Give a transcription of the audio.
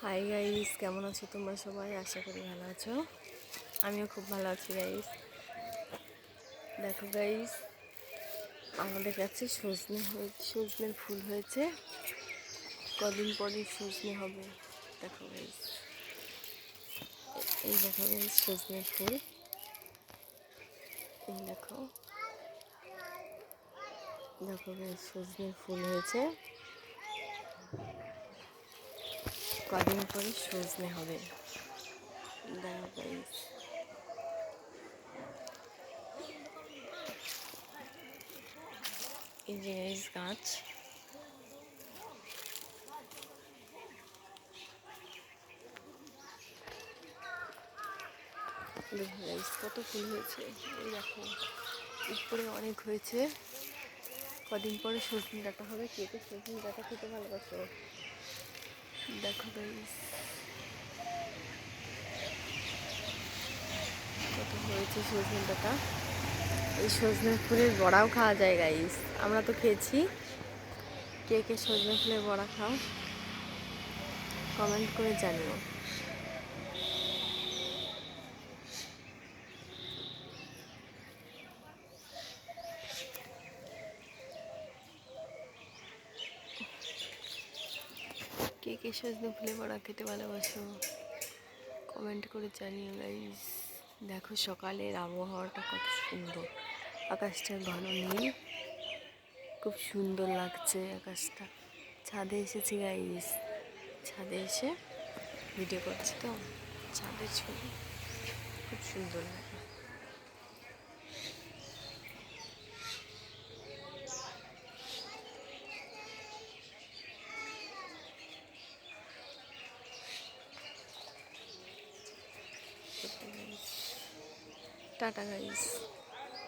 Hi guys, কেমন আছো তোমরা সবাই? আশা করি ভালো আছো। আমিও খুব ভালো আছি গাইস। দেখো গাইস, আমাদের কাছে সজনের ফুল হয়েছে। কদিন পরে সজনে হবে। দেখো গাইস, এই দেখো গাইস সজনের ফুল। এই দেখো দেখো গাইস, সজনের ফুল হয়েছে। কদিন পরে সজনে হবে। দেখো গাইস, এই যে গাইস গাছ। দেখো গাইস, কত ফুল হয়েছে। এই দেখো উপরে অনেক হয়েছে। কদিন পরে সজনে ডাঁটা হবে। কে কে সজনে ডাঁটা খেতে ভালোবাসো? দেখো গাইস, কত হয়েছে সজনে ডাঁটা। এই সজনে ফুলের বড়াও খাওয়া যায় গাইস। আমরা তো খেয়েছি। কে কে সজনে ফুলের বড়া খাও কমেন্ট করে জানিও। কে কে সজনে ফুলের বড়া খেতে ভালোবাসো কমেন্ট করে জানিও গাইস। দেখো সকালের আবহাওয়াটা কত সুন্দর। আকাশটা ঘন নীল, খুব সুন্দর লাগছে আকাশটা। ছাদে এসেছি গাইস, ছাদে এসে ভিডিও করছি তো। ছাদের ছবি খুব সুন্দর লাগে। Tata guys.